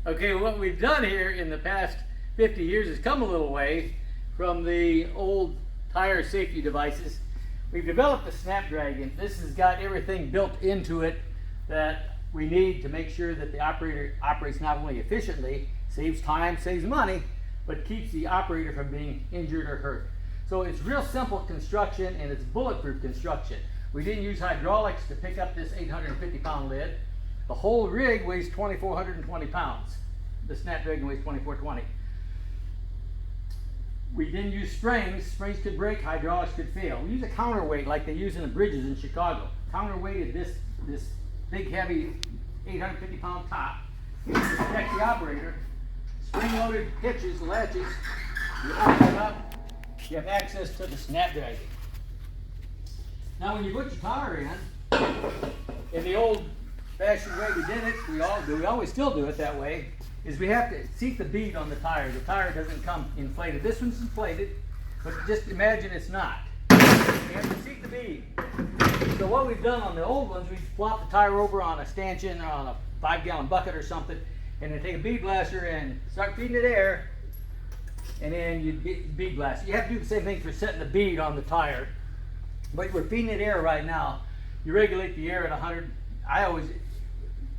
Okay, what we've done here in the past 50 years has come a little way from the old tire safety devices. We've developed the SnapDragon. This has got everything built into it that we need to make sure that the operator operates not only efficiently, saves time, saves money, but keeps the operator from being injured or hurt. So it's real simple construction and it's bulletproof construction. We didn't use hydraulics to pick up this 850-pound lid. The whole rig weighs 2,420 pounds. The SnapDragon weighs 2,420. We didn't use springs. Springs could break, hydraulics could fail. We use a counterweight like they use in the bridges in Chicago. Counterweighted this big heavy 850-pound top to protect the operator. Spring-loaded hitches, latches. You open it up, you have access to the SnapDragon. Now when you put your tire in the old-fashioned way we did it, we always still do it that way, is we have to seat the bead on the tire. The tire doesn't come inflated. This one's inflated, but just imagine it's not. You have to seat the bead. So what we've done on the old ones, we flop the tire over on a stanchion or on a 5-gallon bucket or something, and then take a bead blaster and start feeding it air, and then you bead blast. You have to do the same thing for setting the bead on the tire, but we're feeding it air right now. You regulate the air at 100. I always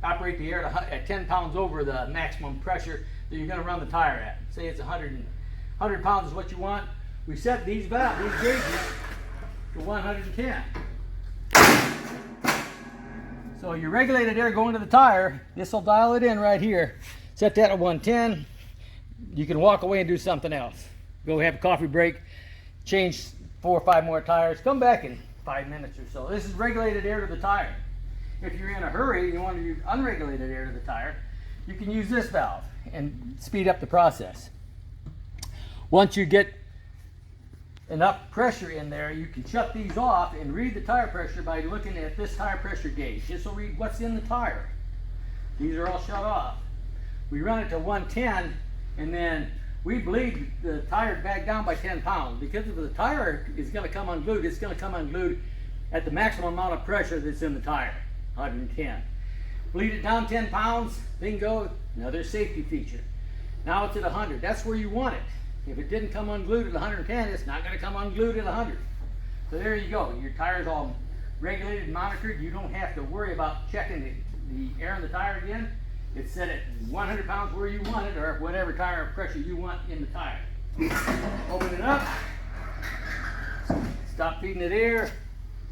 operate the air at 10 pounds over the maximum pressure that you're going to run the tire at. Say it's 100 pounds is what you want. We set these gauges to 110. So your regulated air going to the tire, this will dial it in right here. Set that at 110. You can walk away and do something else. Go have a coffee break, change 4 or 5 more tires, come back in 5 minutes or so. This is regulated air to the tire. If you're in a hurry and you want to use unregulated air to the tire, you can use this valve and speed up the process. Once you get enough pressure in there, you can shut these off and read the tire pressure by looking at this tire pressure gauge. This will read what's in the tire. These are all shut off. We run it to 110 and then we bleed the tire back down by 10 pounds. Because if the tire is going to come unglued, it's going to come unglued at the maximum amount of pressure that's in the tire, 110. Bleed it down 10 pounds, bingo, another safety feature. Now it's at 100. That's where you want it. If it didn't come unglued at 110, it's not going to come unglued at 100. So there you go. Your tire's all regulated and monitored. You don't have to worry about checking the air in the tire again. It's set at 100 pounds where you want it, or whatever tire pressure you want in the tire. Open it up. Stop feeding it air.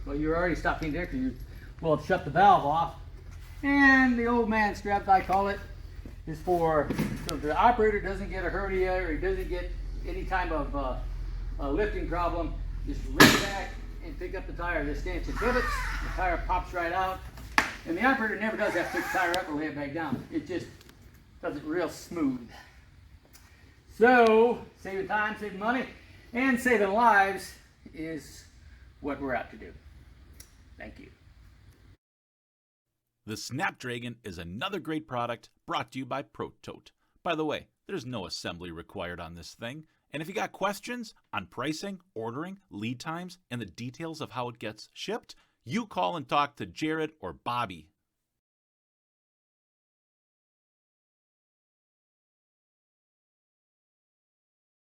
Well, you already stopped feeding it air because you will have shut the valve off. And the old man strap, I call it, is for so the operator doesn't get a hernia or he doesn't get any type of lifting problem. Just lay back and pick up the tire. This stanchion pivots, the tire pops right out. And the operator never does have to pick the tire up or lay it back down. It just does it real smooth. So, saving time, saving money, and saving lives is what we're out to do. Thank you. The SnapDragon is another great product brought to you by Pro-Tote. By the way, there's no assembly required on this thing. And if you got questions on pricing, ordering, lead times, and the details of how it gets shipped, you call and talk to Jared or Bobby